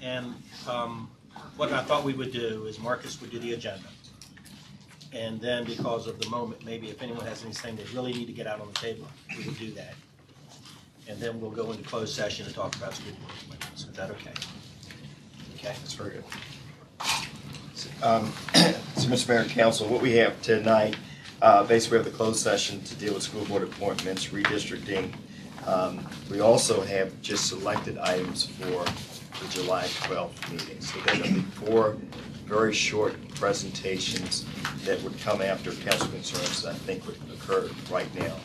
And what I thought we would do is Marcus would do the agenda. And then because of the moment, maybe if anyone has anything they really need to get out on the table, we would do that. And then we'll go into closed session and talk about school board appointments. Is that okay? Okay. That's very good. So, Mr. Mayor and Council, what we have tonight, basically we have the closed session to deal with school board appointments, redistricting. We also have just selected items for the July 12th meeting. So there are going to be 4 very short presentations that would come after council concerns that I think would occur right now.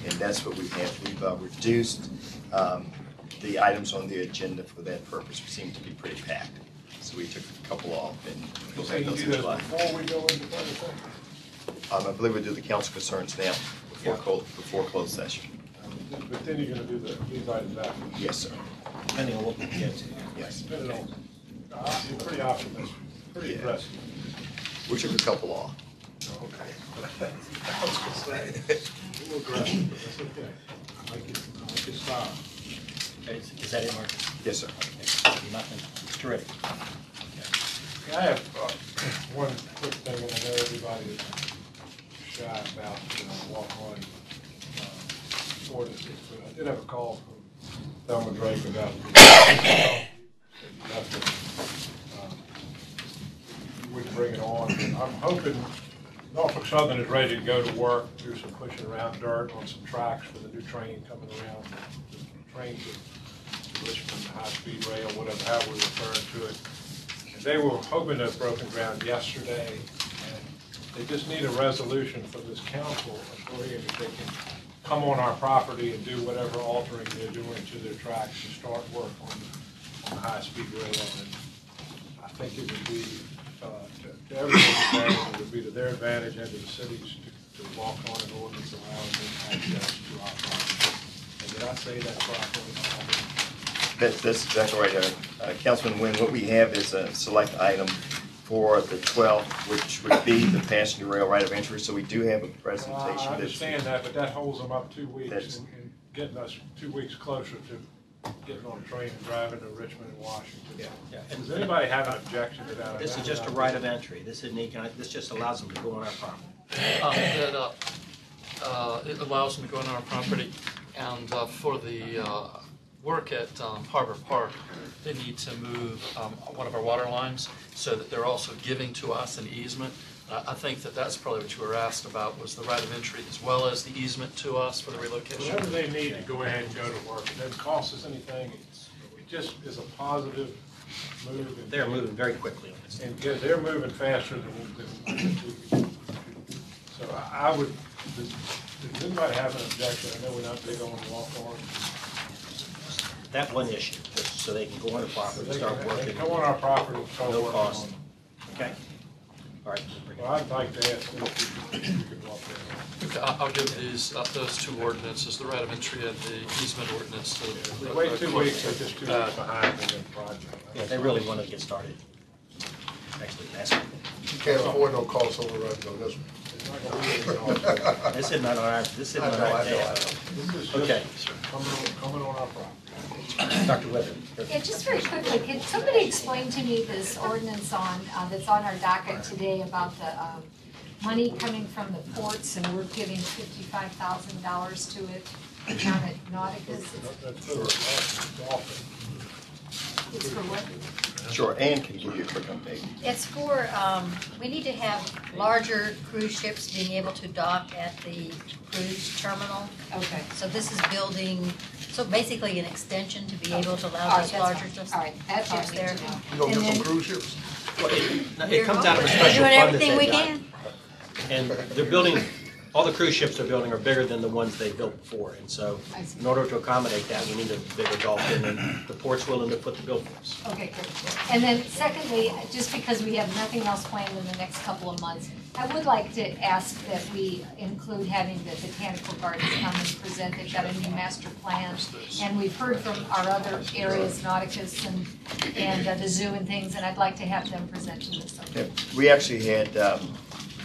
And that's what we have. We've reduced the items on the agenda for that purpose. We seem to be pretty packed. So we took a couple off and we'll have those in July. Before we go into closed session? I believe we do the council concerns now before closed session. But then you're going to do these items after? Yes, sir. Depending on what we get to. Yes. Depending on, you're pretty optimistic, pretty aggressive. We took a couple off. Okay. I was going to say, a little aggressive, but that's okay. I like your style. Okay, is that it, Marcus? Yes, sir. Okay. Nothing. It's ready. Yeah, I have one quick thing, and I know everybody is shy about walk-on ordinances, but I did have a call from Thelma Drake about we can bring it on. I'm hoping Norfolk Southern is ready to go to work, do some pushing around dirt on some tracks for the new train coming around. The train to Richmond, high-speed rail, whatever, how we're referring to it. And they were hoping to have broken ground yesterday, and they just need a resolution from this council agreeing that they can come on our property and do whatever altering they're doing to their tracks to start work on the high-speed rail. And I think it would be to everyone's advantage, it would be to their advantage and to the cities to walk on an ordinance allowing them access to our property. And did I say that properly? That's exactly right, Councilman Wynn. What we have is a select item for the 12th, which would be the passenger rail right of entry. So we do have a presentation. I understand that, but that holds them up 2 weeks and getting us 2 weeks closer to getting on a train and driving to Richmond and Washington. Yeah. Does anybody have an objection to that? This is just a right of entry. This just allows them to go on our property. It allows them to go on our property, and for the work at Harbor Park, they need to move one of our water lines so that they're also giving to us an easement. I think that's probably what you were asked about, was the right of entry as well as the easement to us for the relocation. Whatever they need to go ahead and go to work. It doesn't cost us anything. It just is a positive move. They're moving very quickly on this. And yeah, they're moving faster than we can. So I would, does anybody have an objection? I know we're not big on walk-on. That one issue, just so they can go on the property and start working. They come on our property and start No working cost. on it. Okay. All right. Well, I'd like to ask if you could walk that. Okay, I'll give those 2 ordinances, the right of entry and the easement ordinance. To We wait 2 weeks, they're just 2 weeks behind in the project. Yeah, they really want to get started. Actually, that's it. You can't afford no cost overruns on this one. This is not on our, this is not on our tab. Okay. Coming on our property. Dr. Weather. Yeah, just very quickly, can somebody explain to me this ordinance that's on our docket today about the money coming from the ports, and we're giving $55,000 to it down at Nauticus? It's for what? Sure, Ann can give you a quick update. It's for, we need to have larger cruise ships being able to dock at the cruise terminal. Okay. So this is building, so basically an extension to be able to All allow right, those that's larger fine. ships All right, that's all I ships need there. to know. You gonna And get some then- cruise ships? Well, it comes out of a We're special doing fund that everything we they've got. can. And they're building, all the cruise ships they're building are bigger than the ones they built before. And so I see. in order to accommodate that, we need a bigger dolphin, and the port's willing to put the bill for us. Okay, good. And then secondly, just because we have nothing else planned in the next couple of months, I would like to ask that we include having the botanical gardens come and present. They've got a new master plan. And we've heard from our other areas, Nauticus and the zoo and things, and I'd like to have them present to us. Yeah, we actually had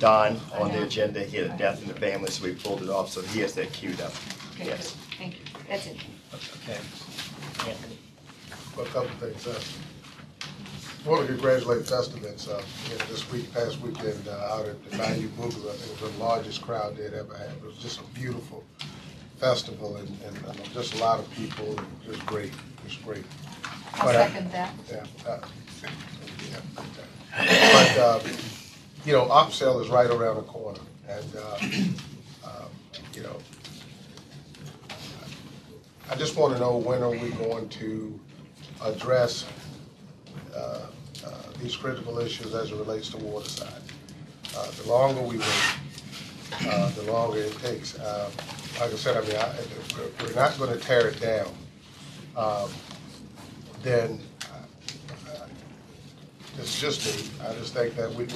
Don on the agenda. He had a death in the family, so we pulled it off. So he has that queued up. Okay, Yes. good. Thank you. That's it. Okay. Anthony. A couple of things. want to congratulate Festivus. This past weekend out at the Bayou Boogaloo, I think it was the largest crowd they'd ever had. It was just a beautiful festival and just a lot of people. Just great, just great. I'll second that. Yeah. But OpSale is right around the corner, and I just want to know, when are we going to address these critical issues as it relates to Waterside? The longer we wait, the longer it takes. Like I said, if we're not going to tear it down, then it's just me. I just think that we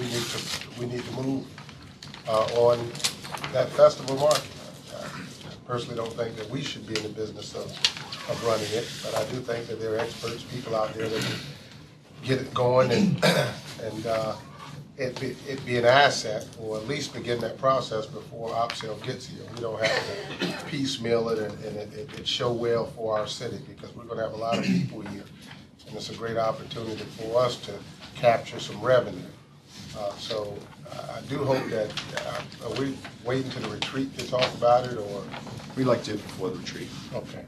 need to move on that festival market. I personally don't think that we should be in the business of running it, but I do think that there are experts, people out there that can get it going and it be an asset, or at least begin that process before OpSale gets here. We don't have to piecemeal it and it show well for our city, because we're going to have a lot of people here, and it's a great opportunity for us to capture some revenue. So I do hope that, are we waiting to the retreat to talk about it, or? We'd like to before the retreat. Okay,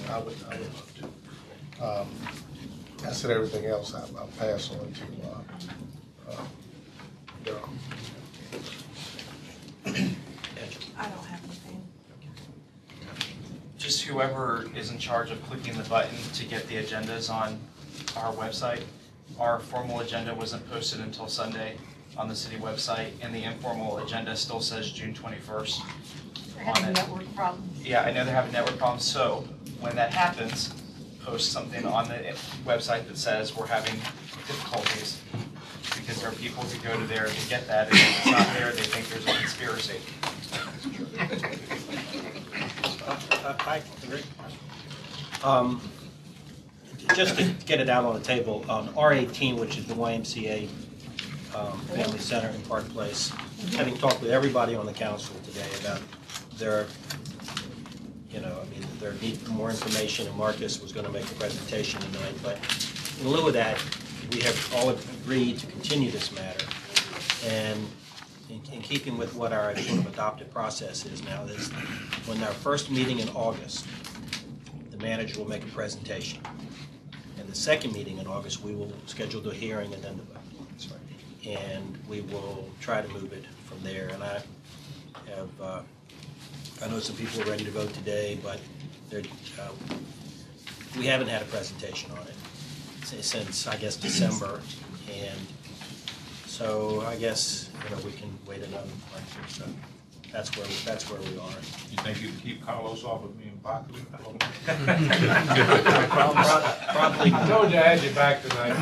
I would love to. I said everything else I'll pass on to Darryl. I don't have anything. Just whoever is in charge of clicking the button to get the agendas on our website. Our formal agenda wasn't posted until Sunday on the city website, and the informal agenda still says June 21st. We're having a network problem. Yeah, I know they're having network problems, so when that happens, post something on the website that says we're having difficulties, because there are people who go to there to get that, and if it's not there, they think there's a conspiracy. I agree. Just to get it out on the table, R18, which is the YMCA Family Center in Park Place, having talked with everybody on the council today about their need for more information, and Marcus was going to make a presentation tonight, but in lieu of that, we have all agreed to continue this matter, and in keeping with what our sort of adopted process is now, is when our first meeting in August, the manager will make a presentation. And the second meeting in August, we will schedule the hearing and then the vote. And we will try to move it from there. And I know some people are ready to vote today, but we haven't had a presentation on it since, I guess, December. And so I guess we can wait another month. So that's where we are. You think you can keep Carlos off of me and Baku? Probably. I told you I had you back tonight.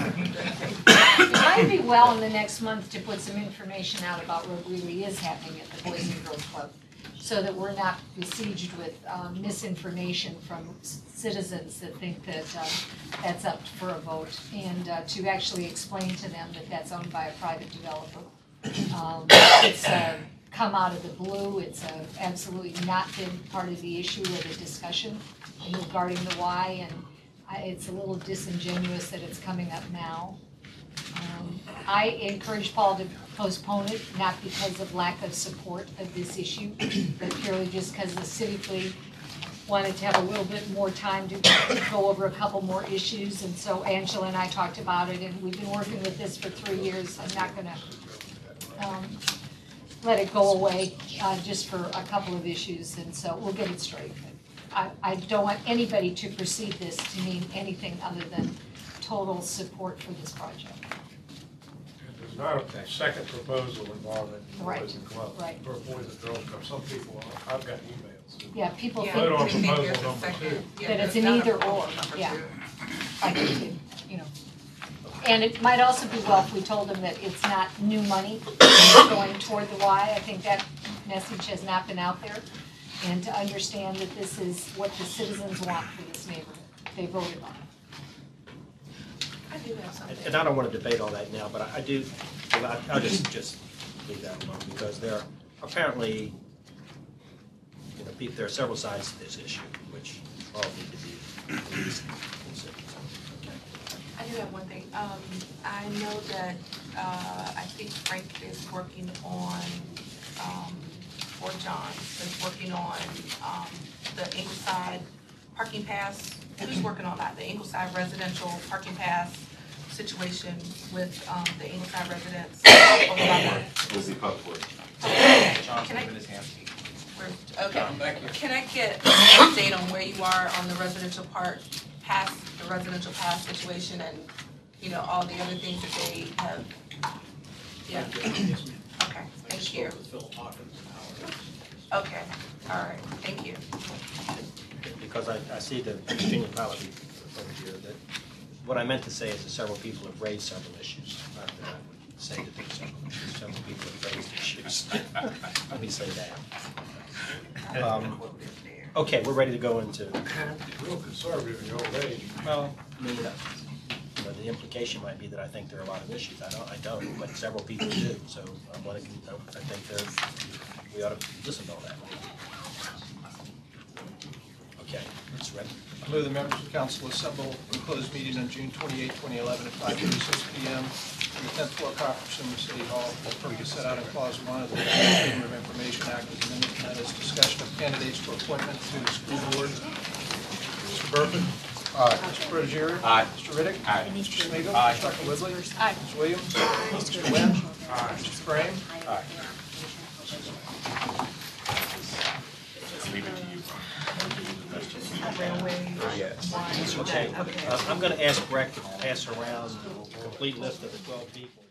It might be well in the next month to put some information out about what really is happening at the Boys and Girls Club, so that we're not besieged with misinformation from citizens that think that that's up for a vote, and to actually explain to them that that's owned by a private developer. It's come out of the blue. It's absolutely not been part of the issue or the discussion regarding the why, and it's a little disingenuous that it's coming up now. I encourage Paul to postpone it, not because of lack of support of this issue, but purely just because the city wanted to have a little bit more time to go over a couple more issues. And so Angela and I talked about it, and we've been working with this for 3 years. I'm not going to let it go away just for a couple of issues, and so we'll get it straight. I don't want anybody to perceive this to mean anything other than total support for this project. There's not a second proposal involving Boys and Club. Right. Or Boys and Girls Club. Some people, I've got emails. Yeah, people think Vote on we think there's proposal a number second. 2. Yeah, that it's there's an not a either or, number yeah. 2. I do too, And it might also be well if we told them that it's not new money going toward the Y. I think that message has not been out there. And to understand that this is what the citizens want for this neighborhood. They voted on it. I do have something. And I don't want to debate all that now, but I do, I'll just leave that alone, because there are apparently, there are several sides to this issue, which all need to be at least considered. I do do have one thing. I know that, I think Frank is working on, or John is working on, the Ingleside parking pass. Who's working on that? The Ingleside residential parking pass situation with, the Ingleside residents over by work? We'll be public work. Okay. John's Can I- moving his hand. Okay, can I get an update on where you are on the residential part, past, the residential pass situation and, you know, all the other things that they have? Yeah, okay, thank you. Okay, all right, thank you. Because I see the Virginia pilot over here, that, what I meant to say is that several people have raised several issues. Not that I would say that there's several issues, several people have raised issues. Let me say that. Okay, we're ready to go into, Real conservative in your old age. well, I mean, the implication might be that I think there are a lot of issues. I don't, but several people do, so I think we ought to listen to all that. Okay, it's ready. I move the members of council assemble in closed meeting on June 28, 2011 at 5:36 p.m. in the 10th floor conference room of City Hall for the purpose set out in clause 1 of the Freedom of Information Act as amended, and that is discussion of candidates for appointment to the school board. Mr. Burford? Aye. Mr. Prozier? Aye. Mr. Riddick? Aye. Mr. Smigiel, Aye. Dr. Whibley? Aye. Ms. Williams? Mr. Wynn? Mr. Frame? Leave it to you. Railway. Okay, I'm gonna ask Breck to pass around a complete list of the 12 people.